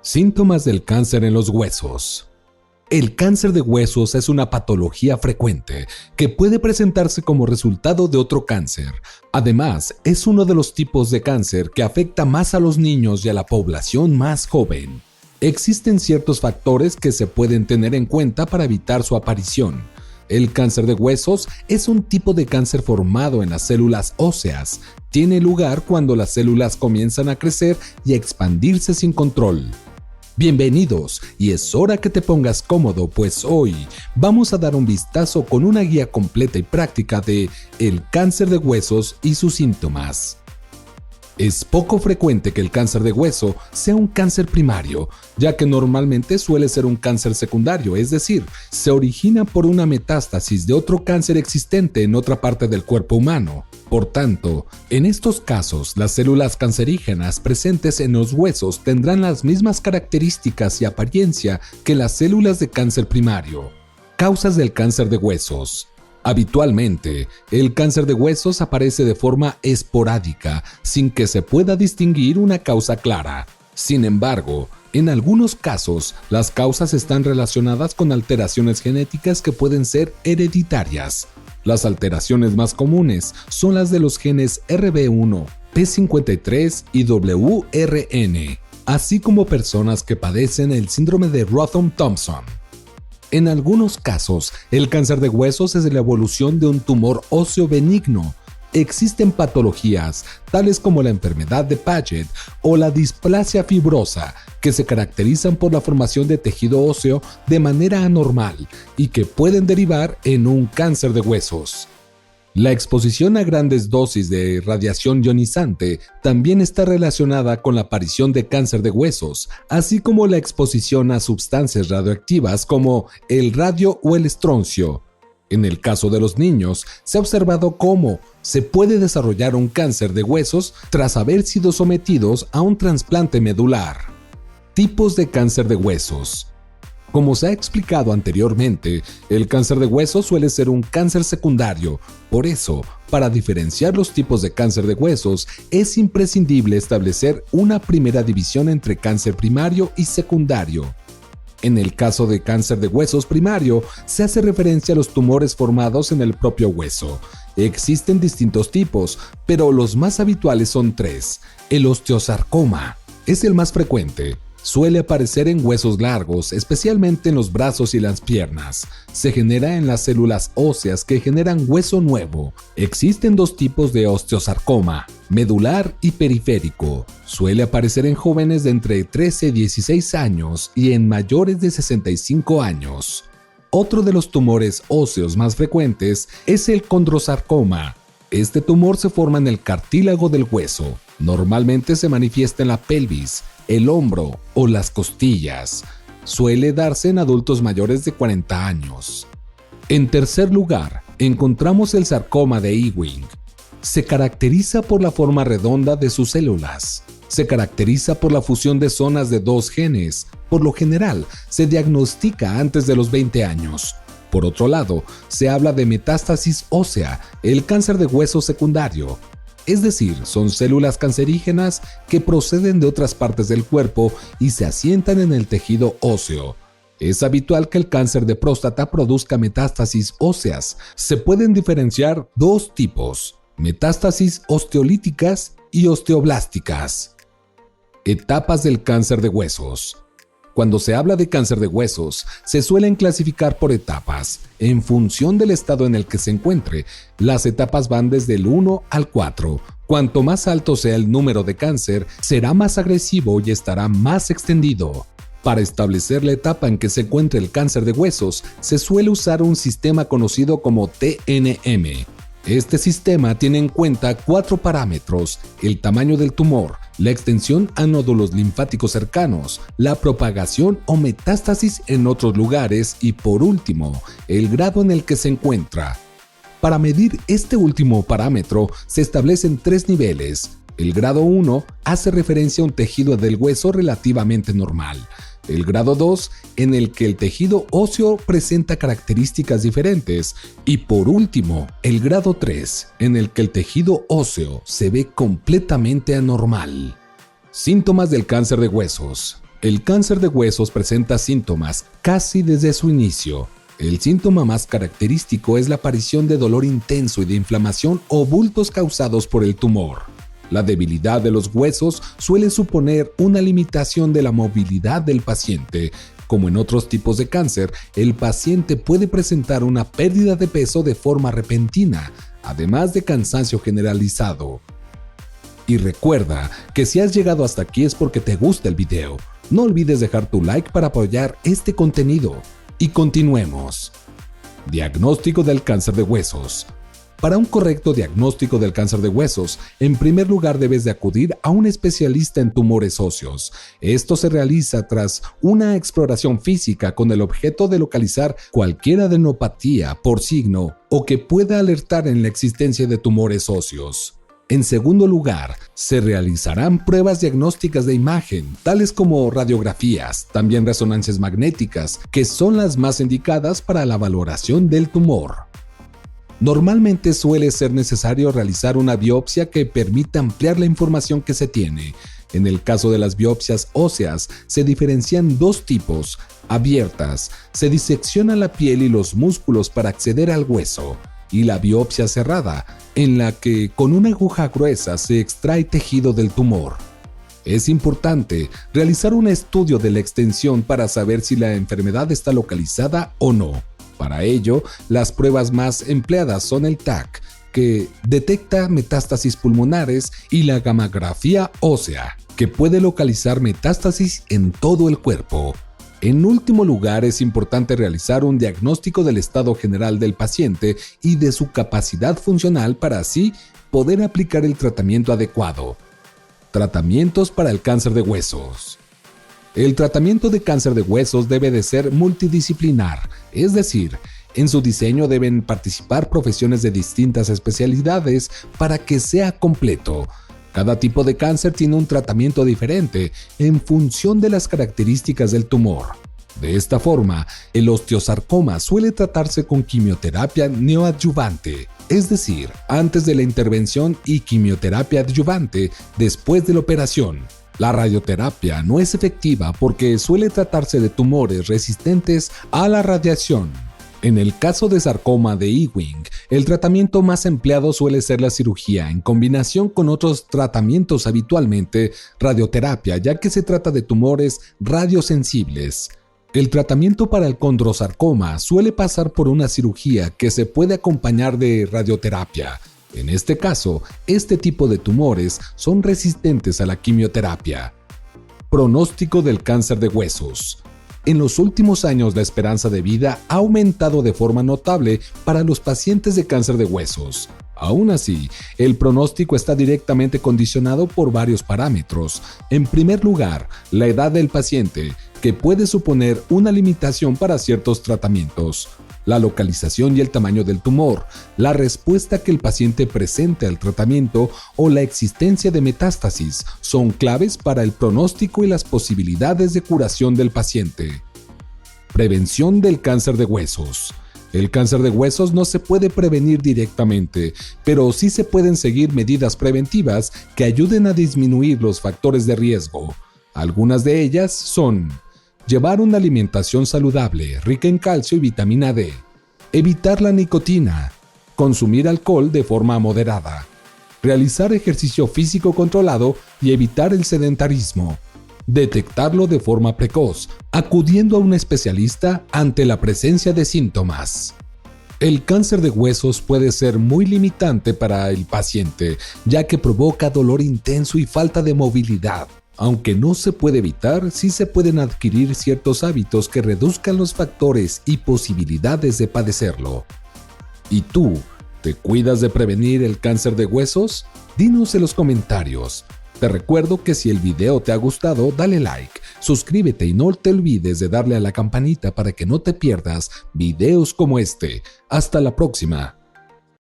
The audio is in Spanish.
Síntomas del cáncer en los huesos. El cáncer de huesos es una patología frecuente que puede presentarse como resultado de otro cáncer. Además, es uno de los tipos de cáncer que afecta más a los niños y a la población más joven. Existen ciertos factores que se pueden tener en cuenta para evitar su aparición. El cáncer de huesos es un tipo de cáncer formado en las células óseas. Tiene lugar cuando las células comienzan a crecer y a expandirse sin control. Bienvenidos, y es hora que te pongas cómodo, pues hoy vamos a dar un vistazo con una guía completa y práctica de el cáncer de huesos y sus síntomas. Es poco frecuente que el cáncer de hueso sea un cáncer primario, ya que normalmente suele ser un cáncer secundario, es decir, se origina por una metástasis de otro cáncer existente en otra parte del cuerpo humano. Por tanto, en estos casos, las células cancerígenas presentes en los huesos tendrán las mismas características y apariencia que las células de cáncer primario. Causas del cáncer de huesos. Habitualmente, el cáncer de huesos aparece de forma esporádica, sin que se pueda distinguir una causa clara. Sin embargo, en algunos casos, las causas están relacionadas con alteraciones genéticas que pueden ser hereditarias. Las alteraciones más comunes son las de los genes RB1, P53 y WRN, así como personas que padecen el síndrome de Rothon-Thompson. En algunos casos, el cáncer de huesos es la evolución de un tumor óseo benigno. Existen patologías, tales como la enfermedad de Paget o la displasia fibrosa, que se caracterizan por la formación de tejido óseo de manera anormal y que pueden derivar en un cáncer de huesos. La exposición a grandes dosis de radiación ionizante también está relacionada con la aparición de cáncer de huesos, así como la exposición a sustancias radioactivas como el radio o el estroncio. En el caso de los niños, se ha observado cómo se puede desarrollar un cáncer de huesos tras haber sido sometidos a un trasplante medular. Tipos de cáncer de huesos. Como se ha explicado anteriormente, el cáncer de huesos suele ser un cáncer secundario. Por eso, para diferenciar los tipos de cáncer de huesos, es imprescindible establecer una primera división entre cáncer primario y secundario. En el caso de cáncer de huesos primario, se hace referencia a los tumores formados en el propio hueso. Existen distintos tipos, pero los más habituales son tres. El osteosarcoma es el más frecuente. Suele aparecer en huesos largos, especialmente en los brazos y las piernas. Se genera en las células óseas que generan hueso nuevo. Existen dos tipos de osteosarcoma, medular y periférico. Suele aparecer en jóvenes de entre 13 y 16 años y en mayores de 65 años. Otro de los tumores óseos más frecuentes es el condrosarcoma. Este tumor se forma en el cartílago del hueso. Normalmente se manifiesta en la pelvis, el hombro o las costillas. Suele darse en adultos mayores de 40 años. En tercer lugar, encontramos el sarcoma de Ewing. Se caracteriza por la forma redonda de sus células. Se caracteriza por la fusión de zonas de dos genes. Por lo general, se diagnostica antes de los 20 años. Por otro lado, se habla de metástasis ósea, el cáncer de hueso secundario. Es decir, son células cancerígenas que proceden de otras partes del cuerpo y se asientan en el tejido óseo. Es habitual que el cáncer de próstata produzca metástasis óseas. Se pueden diferenciar dos tipos: metástasis osteolíticas y osteoblásticas. Etapas del cáncer de huesos. Cuando se habla de cáncer de huesos, se suelen clasificar por etapas, en función del estado en el que se encuentre. Las etapas van desde el 1 al 4. Cuanto más alto sea el número de cáncer, será más agresivo y estará más extendido. Para establecer la etapa en que se encuentre el cáncer de huesos, se suele usar un sistema conocido como TNM. Este sistema tiene en cuenta 4 parámetros: el tamaño del tumor, la extensión a nódulos linfáticos cercanos, la propagación o metástasis en otros lugares y, por último, el grado en el que se encuentra. Para medir este último parámetro, se establecen 3 niveles. El grado 1 hace referencia a un tejido del hueso relativamente normal. El grado 2, en el que el tejido óseo presenta características diferentes. Y por último, el grado 3, en el que el tejido óseo se ve completamente anormal. Síntomas del cáncer de huesos. El cáncer de huesos presenta síntomas casi desde su inicio. El síntoma más característico es la aparición de dolor intenso y de inflamación o bultos causados por el tumor. La debilidad de los huesos suele suponer una limitación de la movilidad del paciente. Como en otros tipos de cáncer, el paciente puede presentar una pérdida de peso de forma repentina, además de cansancio generalizado. Y recuerda que si has llegado hasta aquí es porque te gusta el video. No olvides dejar tu like para apoyar este contenido. Y continuemos. Diagnóstico del cáncer de huesos. Para un correcto diagnóstico del cáncer de huesos, en primer lugar debes de acudir a un especialista en tumores óseos. Esto se realiza tras una exploración física con el objeto de localizar cualquier adenopatía por signo o que pueda alertar en la existencia de tumores óseos. En segundo lugar, se realizarán pruebas diagnósticas de imagen, tales como radiografías, también resonancias magnéticas, que son las más indicadas para la valoración del tumor. Normalmente suele ser necesario realizar una biopsia que permita ampliar la información que se tiene. En el caso de las biopsias óseas, se diferencian dos tipos. Abiertas, se disecciona la piel y los músculos para acceder al hueso. Y la biopsia cerrada, en la que con una aguja gruesa se extrae tejido del tumor. Es importante realizar un estudio de la extensión para saber si la enfermedad está localizada o no. Para ello, las pruebas más empleadas son el TAC, que detecta metástasis pulmonares, y la gammagrafía ósea, que puede localizar metástasis en todo el cuerpo. En último lugar, es importante realizar un diagnóstico del estado general del paciente y de su capacidad funcional para así poder aplicar el tratamiento adecuado. Tratamientos para el cáncer de huesos. El tratamiento de cáncer de huesos debe de ser multidisciplinar, es decir, en su diseño deben participar profesiones de distintas especialidades para que sea completo. Cada tipo de cáncer tiene un tratamiento diferente en función de las características del tumor. De esta forma, el osteosarcoma suele tratarse con quimioterapia neoadyuvante, es decir, antes de la intervención, y quimioterapia adyuvante después de la operación. La radioterapia no es efectiva porque suele tratarse de tumores resistentes a la radiación. En el caso de sarcoma de Ewing, el tratamiento más empleado suele ser la cirugía en combinación con otros tratamientos, habitualmente radioterapia, ya que se trata de tumores radiosensibles. El tratamiento para el condrosarcoma suele pasar por una cirugía que se puede acompañar de radioterapia. En este caso, este tipo de tumores son resistentes a la quimioterapia. Pronóstico del cáncer de huesos. En los últimos años, la esperanza de vida ha aumentado de forma notable para los pacientes de cáncer de huesos. Aún así, el pronóstico está directamente condicionado por varios parámetros. En primer lugar, la edad del paciente, que puede suponer una limitación para ciertos tratamientos. La localización y el tamaño del tumor, la respuesta que el paciente presente al tratamiento o la existencia de metástasis son claves para el pronóstico y las posibilidades de curación del paciente. Prevención del cáncer de huesos. El cáncer de huesos no se puede prevenir directamente, pero sí se pueden seguir medidas preventivas que ayuden a disminuir los factores de riesgo. Algunas de ellas son: llevar una alimentación saludable, rica en calcio y vitamina D. Evitar la nicotina. Consumir alcohol de forma moderada. Realizar ejercicio físico controlado y evitar el sedentarismo. Detectarlo de forma precoz, acudiendo a un especialista ante la presencia de síntomas. El cáncer de huesos puede ser muy limitante para el paciente, ya que provoca dolor intenso y falta de movilidad. Aunque no se puede evitar, sí se pueden adquirir ciertos hábitos que reduzcan los factores y posibilidades de padecerlo. ¿Y tú, te cuidas de prevenir el cáncer de huesos? Dinos en los comentarios. Te recuerdo que si el video te ha gustado, dale like, suscríbete y no te olvides de darle a la campanita para que no te pierdas videos como este. Hasta la próxima.